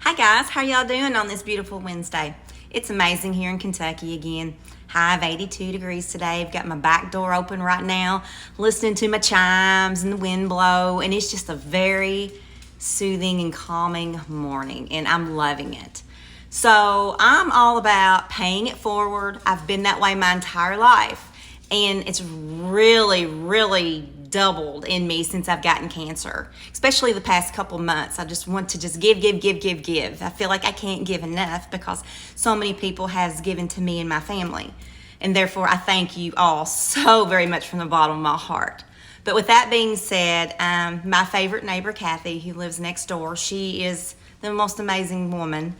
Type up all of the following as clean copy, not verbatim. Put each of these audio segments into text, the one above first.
Hi guys, how y'all doing on this beautiful Wednesday? It's amazing here in Kentucky again. High of 82 degrees today. I've got my back door open right now, listening to my chimes and the wind blow, and it's just a very soothing and calming morning, and I'm loving it. So I'm all about paying it forward. I've been that way my entire life, and it's really doubled in me since I've gotten cancer, especially the past couple months. I just want to just give. I feel like I can't give enough because so many people has given to me and my family. And therefore, I thank you all so very much from the bottom of my heart. But with that being said, my favorite neighbor, Kathy, who lives next door, she is the most amazing woman.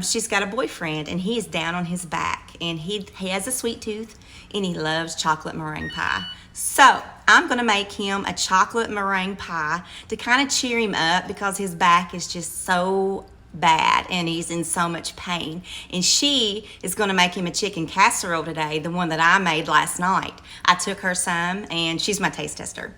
She's got a boyfriend, and he is down on his back, and he has a sweet tooth, and he loves chocolate meringue pie. So I'm gonna make him a chocolate meringue pie to kind of cheer him up because his back is just so bad and he's in so much pain. And she is gonna make him a chicken casserole today, the one that I made last night. I took her some, and she's my taste tester.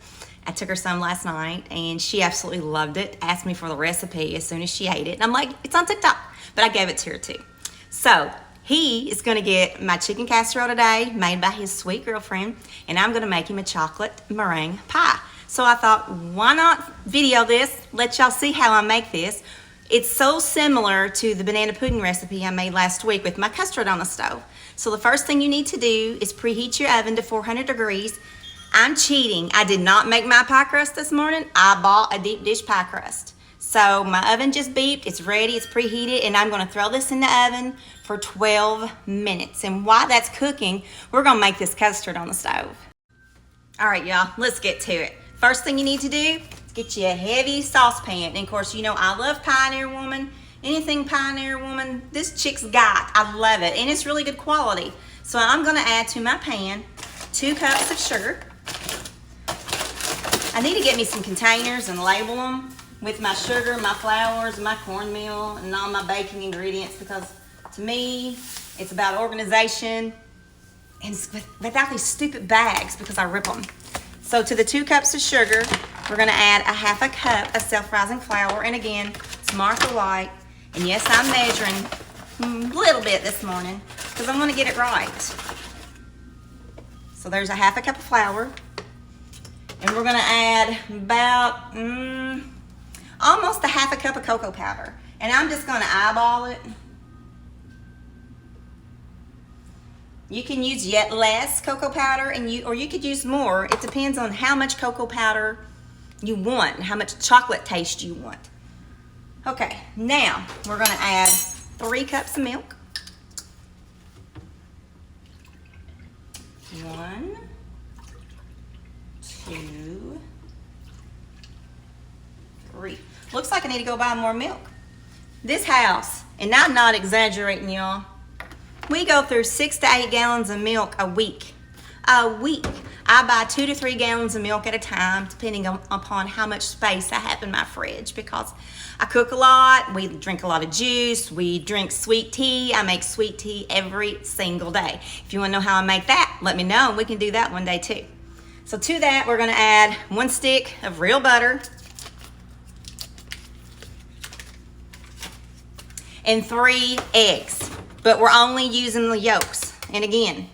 I took her some last night, and she absolutely loved it, asked me for the recipe as soon as she ate it. And I'm like, it's on TikTok, but I gave it to her too. So he is gonna get my chicken casserole today, made by his sweet girlfriend, and I'm gonna make him a chocolate meringue pie. So I thought, why not video this, let y'all see how I make this. It's so similar to the banana pudding recipe I made last week with my custard on the stove. So the first thing you need to do is preheat your oven to 400 degrees. I'm cheating. I did not make my pie crust this morning. I bought a deep dish pie crust. So my oven just beeped, it's ready, it's preheated, and I'm gonna throw this in the oven for 12 minutes. And while that's cooking, we're gonna make this custard on the stove. All right, y'all, let's get to it. First thing you need to do is get you a heavy saucepan. And of course, you know I love Pioneer Woman. Anything Pioneer Woman, this chick's got, I love it, and it's really good quality. So I'm gonna add to my pan 2 cups of sugar. I need to get me some containers and label them with my sugar, my flours, my cornmeal, and all my baking ingredients, because to me, it's about organization and without these stupid bags, because I rip them. So to the 2 cups of sugar, we're gonna add a 1/2 cup of self-rising flour, and again, it's Martha White. And yes, I'm measuring a little bit this morning because I wanna get it right. So there's a 1/2 cup of flour. And we're gonna add about almost a 1/2 cup of cocoa powder. And I'm just gonna eyeball it. You can use yet less cocoa powder, or you could use more. It depends on how much cocoa powder you want, how much chocolate taste you want. Okay, now we're gonna add 3 cups of milk. 1, 2, 3. Looks like I need to go buy more milk. This house, and I'm not exaggerating, y'all, we go through 6 to 8 gallons of milk a week. A week. I buy 2 to 3 gallons of milk at a time, depending upon how much space I have in my fridge, because I cook a lot, we drink a lot of juice, we drink sweet tea. I make sweet tea every single day. If you wanna know how I make that, let me know, and we can do that one day too. So to that, we're gonna add 1 stick of real butter and 3 eggs, but we're only using the yolks. And again,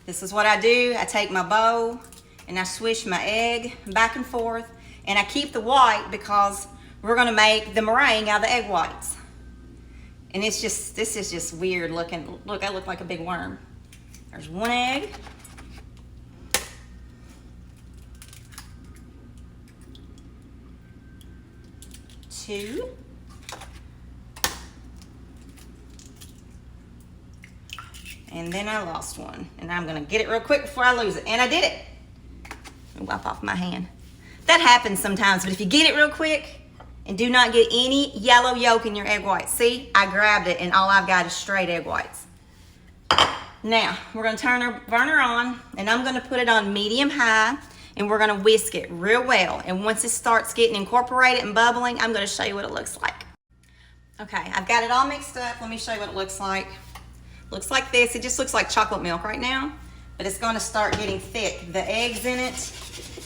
this is what I do. I take my bowl and I swish my egg back and forth, and I keep the white because we're gonna make the meringue out of the egg whites. And this is just weird looking. Look, I look like a big worm. There's 1 egg. 2. And then I lost 1. And I'm gonna get it real quick before I lose it. And I did it. Wipe off my hand. That happens sometimes, but if you get it real quick and do not get any yellow yolk in your egg whites. See, I grabbed it and all I've got is straight egg whites. Now, we're gonna turn our burner on, and I'm gonna put it on medium high, and we're gonna whisk it real well. And once it starts getting incorporated and bubbling, I'm gonna show you what it looks like. Okay, I've got it all mixed up. Let me show you what it looks like. Looks like this. It just looks like chocolate milk right now, but it's gonna start getting thick. The eggs in it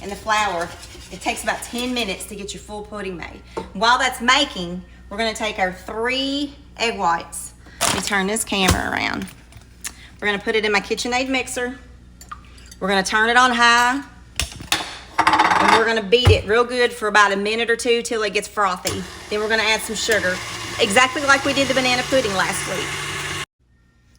and the flour, it takes about 10 minutes to get your full pudding made. While that's making, we're gonna take our 3 egg whites. Let me turn this camera around. We're gonna put it in my KitchenAid mixer. We're gonna turn it on high, and we're gonna beat it real good for about a minute or two till it gets frothy. Then we're gonna add some sugar, exactly like we did the banana pudding last week.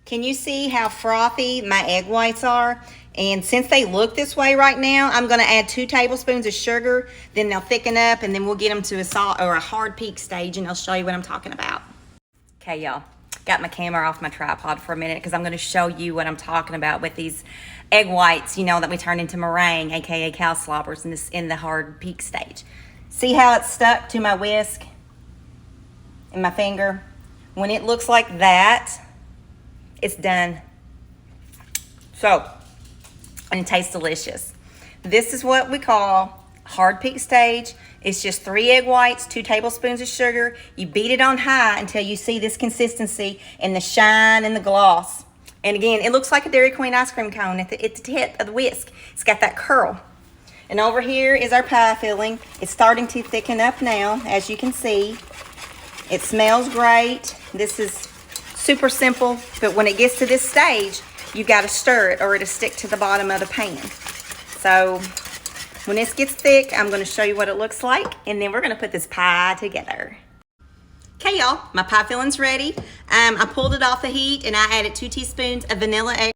Can you see how frothy my egg whites are? And since they look this way right now, I'm gonna add 2 tablespoons of sugar, then they'll thicken up, and then we'll get them to a soft or a hard peak stage, and I'll show you what I'm talking about. Okay, y'all, got my camera off my tripod for a minute because I'm gonna show you what I'm talking about with these egg whites, you know, that we turn into meringue, AKA cow slobbers, in the hard peak stage. See how it's stuck to my whisk and my finger? When it looks like that, it's done. So, and it tastes delicious. This is what we call hard peak stage. It's just 3 egg whites, 2 tablespoons of sugar. You beat it on high until you see this consistency and the shine and the gloss. And again, it looks like a Dairy Queen ice cream cone at the tip of the whisk. It's got that curl. And over here is our pie filling. It's starting to thicken up now, as you can see. It smells great. This is super simple, but when it gets to this stage, you gotta stir it or it'll stick to the bottom of the pan. So when this gets thick, I'm gonna show you what it looks like, and then we're gonna put this pie together. Okay, y'all, my pie filling's ready. I pulled it off the heat and I added 2 teaspoons of vanilla extract.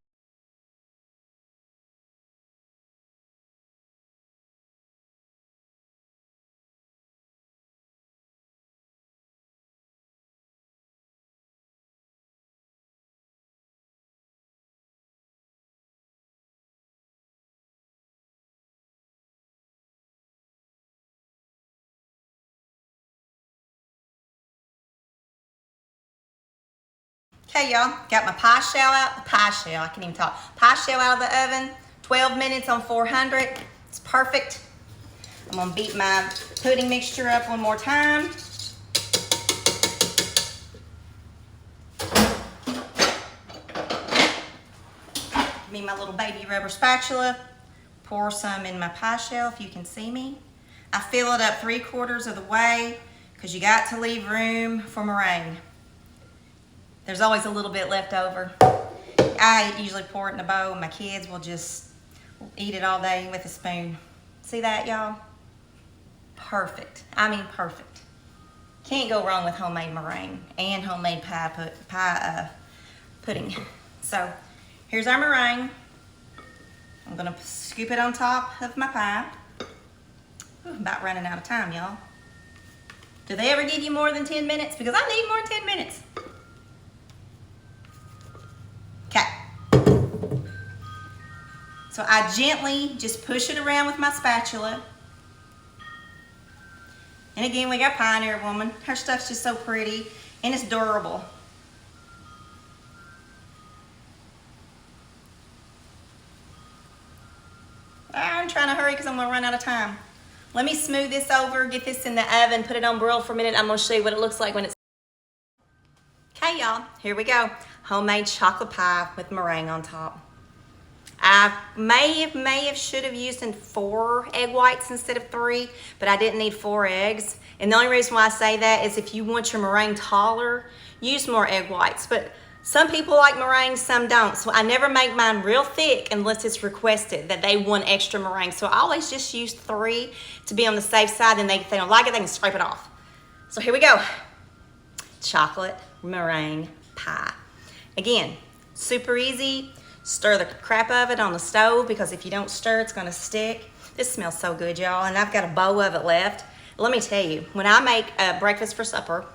Okay, y'all, got my pie shell out, I can't even talk. Pie shell out of the oven, 12 minutes on 400. It's perfect. I'm gonna beat my pudding mixture up one more time. Give me my little baby rubber spatula. Pour some in my pie shell if you can see me. I fill it up 3/4 of the way because you got to leave room for meringue. There's always a little bit left over. I usually pour it in a bowl. My kids will just eat it all day with a spoon. See that, y'all? Perfect. I mean, perfect. Can't go wrong with homemade meringue and homemade pie pudding. So here's our meringue. I'm gonna scoop it on top of my pie. Ooh, I'm about running out of time, y'all. Do they ever give you more than 10 minutes? Because I need more than 10 minutes. So I gently just push it around with my spatula. And again, we got Pioneer Woman. Her stuff's just so pretty and it's durable. I'm trying to hurry because I'm gonna run out of time. Let me smooth this over, get this in the oven, put it on broil for a minute. I'm gonna show you what it looks like when it's. Okay, y'all, here we go. Homemade chocolate pie with meringue on top. I should have used 4 egg whites instead of 3, but I didn't need 4 eggs. And the only reason why I say that is if you want your meringue taller, use more egg whites. But some people like meringue, some don't. So I never make mine real thick unless it's requested that they want extra meringue. So I always just use 3 to be on the safe side, and if they don't like it, they can scrape it off. So here we go. Chocolate meringue pie. Again, super easy. Stir the crap of it on the stove because if you don't stir, it's gonna stick. This smells so good, y'all, and I've got a bowl of it left. Let me tell you, when I make breakfast for supper,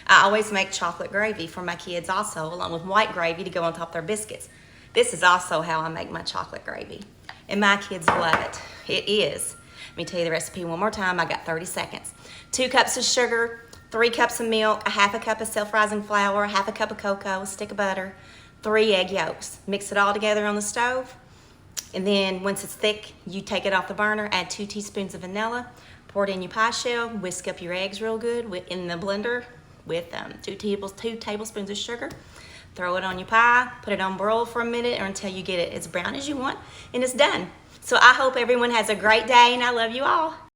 I always make chocolate gravy for my kids also, along with white gravy to go on top of their biscuits. This is also how I make my chocolate gravy, and my kids love it. It is. Let me tell you the recipe one more time. I got 30 seconds. 2 cups of sugar, 3 cups of milk, a 1/2 cup of self-rising flour, 1/2 cup of cocoa, a stick of butter, 3 egg yolks. Mix it all together on the stove. And then once it's thick, you take it off the burner, add 2 teaspoons of vanilla, pour it in your pie shell, whisk up your eggs real good in the blender with 2 tablespoons of sugar. Throw it on your pie, put it on broil for a minute or until you get it as brown as you want, and it's done. So I hope everyone has a great day, and I love you all.